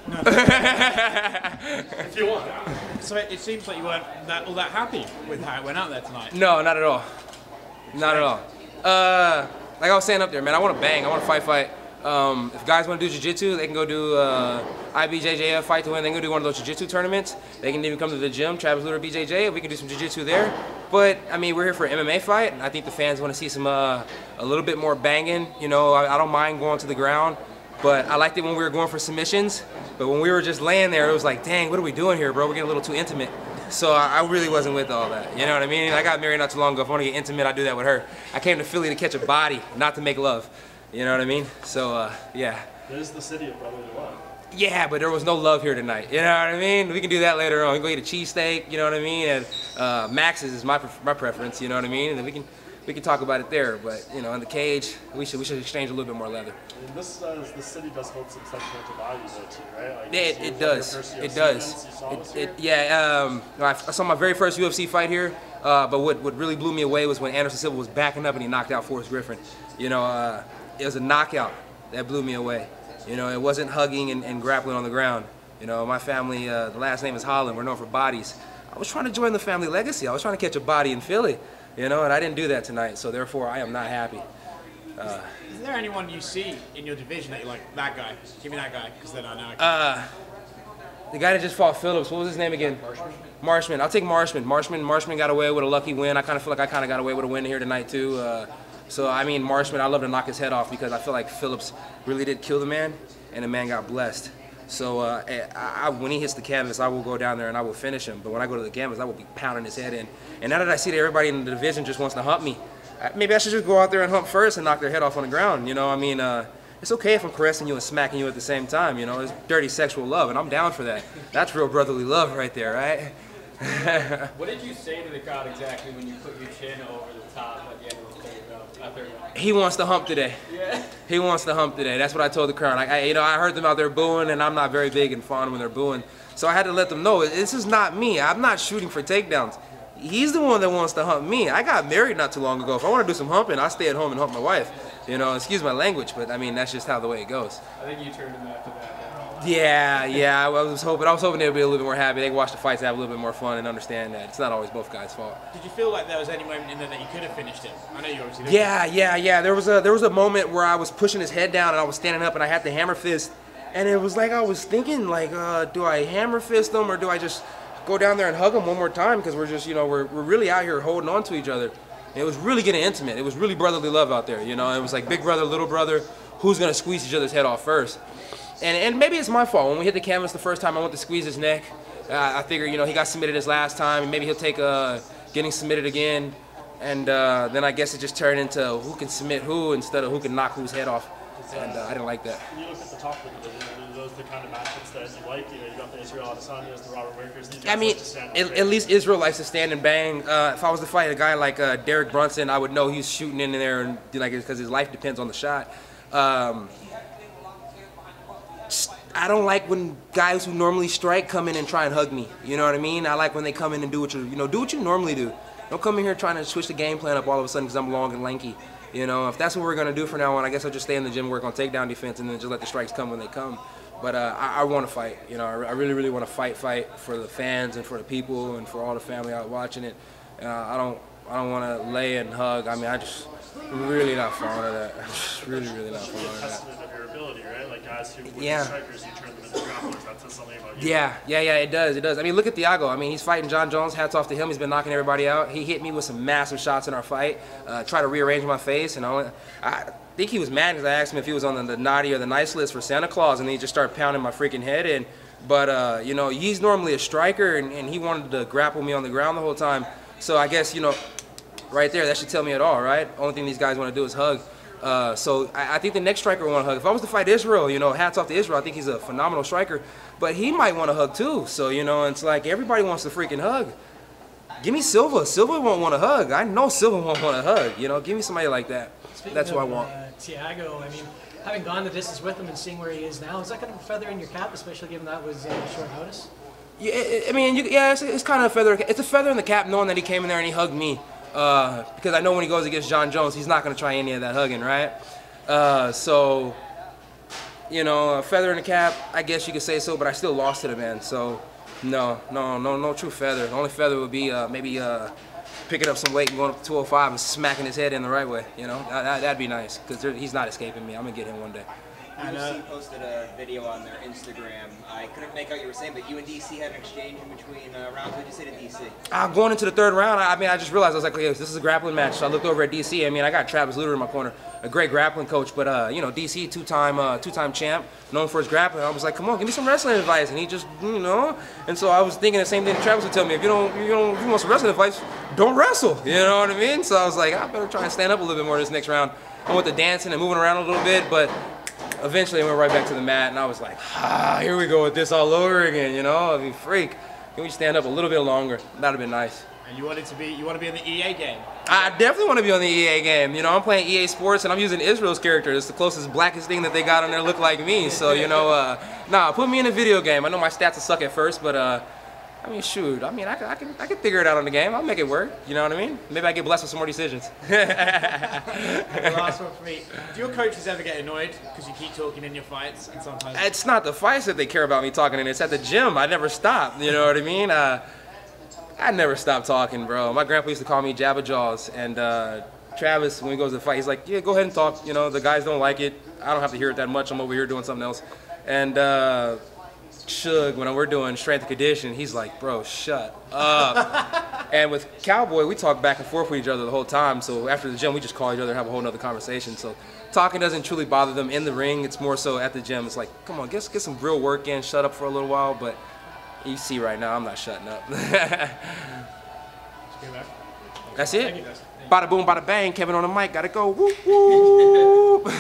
No. If you want. So it seems like you weren't all that happy with how it went out there tonight. No, not at all. Not at all. Like I was saying up there, man, I want to bang. I want to fight. If guys want to do jiu-jitsu, they can go do IBJJF fight to win. They can go do one of those jiu-jitsu tournaments. They can even come to the gym, Travis Luter BJJ. We can do some jiu-jitsu there. But I mean, we're here for an MMA fight. I think the fans want to see some a little bit more banging. You know, I don't mind going to the ground, but I liked it when we were going for submissions. But when we were just laying there, it was like, dang, what are we doing here, bro? We're getting a little too intimate. So I really wasn't with all that. You know what I mean? I got married not too long ago. If I want to get intimate, I do that with her. I came to Philly to catch a body, not to make love. You know what I mean? So, yeah. There's the city of brotherly love. Yeah, but there was no love here tonight. You know what I mean? We can do that later on. We can go eat a cheesesteak, you know what I mean? And Max's is my preference, you know what I mean? And we can talk about it there. But, you know, in the cage, we should exchange a little bit more leather. And the city does hold some sentimental value there too, right? Like It does. It does. I saw my very first UFC fight here. But what really blew me away was when Anderson Silva was backing up and he knocked out Forrest Griffin. You know, it was a knockout that blew me away. You know, it wasn't hugging and grappling on the ground. You know, my family, the last name is Holland. We're known for bodies. I was trying to join the family legacy. I was trying to catch a body in Philly, you know, and I didn't do that tonight. So therefore, I am not happy. Is there anyone you see in your division that you're like, that guy, give me that guy, because then I know. The guy that just fought Phillips, what was his name again? Marshman. I'll take Marshman. Marshman got away with a lucky win. I kind of feel like I kind of got away with a win here tonight too. So I mean, Marshman, I'd love to knock his head off because I feel like Phillips really did kill the man, and the man got blessed. So when he hits the canvas, I will go down there and I will finish him. But when I go to the canvas, I will be pounding his head in. And now that I see that everybody in the division just wants to hump me, maybe I should just go out there and hump first and knock their head off on the ground. You know, I mean, it's okay if I'm caressing you and smacking you at the same time. You know, it's dirty sexual love, and I'm down for that. That's real brotherly love right there, right? What did you say to the crowd exactly when you put your chin over the top at the end of the third round? He wants to hump today. Yeah. He wants to hump today. That's what I told the crowd. You know, I heard them out there booing, and I'm not very big and fond when they're booing. So I had to let them know, this is not me. I'm not shooting for takedowns. He's the one that wants to hump me. I got married not too long ago. If I want to do some humping, I stay at home and hump my wife. You know, excuse my language, but I mean, that's just how the way it goes. I think you turned him after that. Yeah, I was hoping they'd be a little bit more happy. They could watch the fights, have a little bit more fun, and understand that it's not always both guys' fault. Did you feel like there was any moment in there that you could have finished him? I know you obviously did. Yeah. There was a moment where I was pushing his head down and I was standing up and I had the hammer fist, and it was like I was thinking, like, do I hammer fist him or do I just go down there and hug him one more time? Because we're just, you know, we're really out here holding on to each other. It was really getting intimate. It was really brotherly love out there. You know, it was like big brother, little brother. Who's gonna squeeze each other's head off first? And maybe it's my fault. When we hit the canvas the first time, I went to squeeze his neck. I figured, you know, he got submitted his last time, and maybe he'll take getting submitted again. And then I guess it just turned into who can submit who instead of who can knock whose head off. And I didn't like that. When you look at the top of the division, are those the kind of matchups that you like? You know, you got the Israel Adesanya, the Robert Wakers. I mean, at least Israel likes to stand and bang. If I was to fight a guy like Derek Brunson, I would know he's shooting in there, and like, because his life depends on the shot. I don't like when guys who normally strike come in and try and hug me. You know what I mean? I like when they come in and do what you normally do. Don't come in here trying to switch the game plan up all of a sudden because I'm long and lanky. You know, if that's what we're gonna do from now on, I guess I'll just stay in the gym, work on takedown defense, and then just let the strikes come when they come. But I want to fight. You know, I really want to fight for the fans and for the people and for all the family out watching it. I don't want to lay and hug. I mean, I just really not fond of that. I'm just really not fond of that. Testament of your ability, right? Like guys who, with yeah. the strikers, you turn them into grapplers. That says something about you. Yeah, it does. I mean, look at Thiago. I mean, he's fighting John Jones. Hats off to him. He's been knocking everybody out. He hit me with some massive shots in our fight. Tried to rearrange my face, and I think he was mad because I asked him if he was on the naughty or the nice list for Santa Claus, and he just started pounding my freaking head in. But you know, he's normally a striker, and he wanted to grapple me on the ground the whole time. So I guess, you know, right there, that should tell me it all, right? Only thing these guys want to do is hug. So I think the next striker will want to hug. If I was to fight Israel, you know, hats off to Israel. I think he's a phenomenal striker, but he might want to hug too. So, you know, it's like everybody wants to freaking hug. Give me Silva. Silva won't want to hug. I know Silva won't want to hug. You know, give me somebody like that. That's who I want. Thiago, I mean, having gone the distance with him and seeing where he is now, is that kind of a feather in your cap, especially given that was short notice? Yeah, I mean, it's kind of a feather. It's a feather in the cap knowing that he came in there and he hugged me. Because I know when he goes against John Jones, he's not going to try any of that hugging, right? So you know, a feather in the cap, I guess you could say so, but I still lost to the man. So, no true feather. The only feather would be maybe picking up some weight and going up to 205 and smacking his head in the right way. You know, that'd be nice because he's not escaping me. I'm gonna get him one day. UFC posted a video on their Instagram. I couldn't make out what you were saying, but you and DC had an exchange in between rounds. What did you say to DC? Going into the third round, I mean, I just realized, I was like, okay, this is a grappling match. So I looked over at DC. I mean, I got Travis Luter in my corner, a great grappling coach, but you know, DC, two-time champ, known for his grappling. I was like, come on, give me some wrestling advice, and he just, you know. And so I was thinking the same thing that Travis would tell me: if you want some wrestling advice, don't wrestle. You know what I mean? So I was like, I better try and stand up a little bit more this next round. I went to dancing and moving around a little bit, but eventually I went right back to the mat, and I was like, here we go with this all over again, you know? I mean, freak. Can we stand up a little bit longer? That'd have been nice. And you want to be in the EA game? I definitely want to be on the EA game. You know, I'm playing EA Sports, and I'm using Israel's character. It's the closest blackest thing that they got on there look like me. So, you know, put me in a video game. I know my stats will suck at first, but I mean, shoot. I mean, I can figure it out on the game. I'll make it work. You know what I mean? Maybe I get blessed with some more decisions. The last one for me. Do your coaches ever get annoyed because you keep talking in your fights? And sometimes it's not the fights that they care about me talking in. It's at the gym. I never stop. You know what I mean? I never stop talking, bro. My grandpa used to call me Jabba Jaws, and Travis, when he goes to fight, he's like, yeah, go ahead and talk. You know, the guys don't like it. I don't have to hear it that much. I'm over here doing something else. And Shug, when we're doing strength and condition, he's like, bro, shut up. And with Cowboy, we talk back and forth with each other the whole time. So after the gym, we just call each other and have a whole nother conversation. So talking doesn't truly bother them in the ring. It's more so at the gym. It's like, come on, get some real work in, shut up for a little while. But you see right now, I'm not shutting up. That's it. Bada boom, bada bang. Kevin on the mic. Gotta go. Whoop, whoop.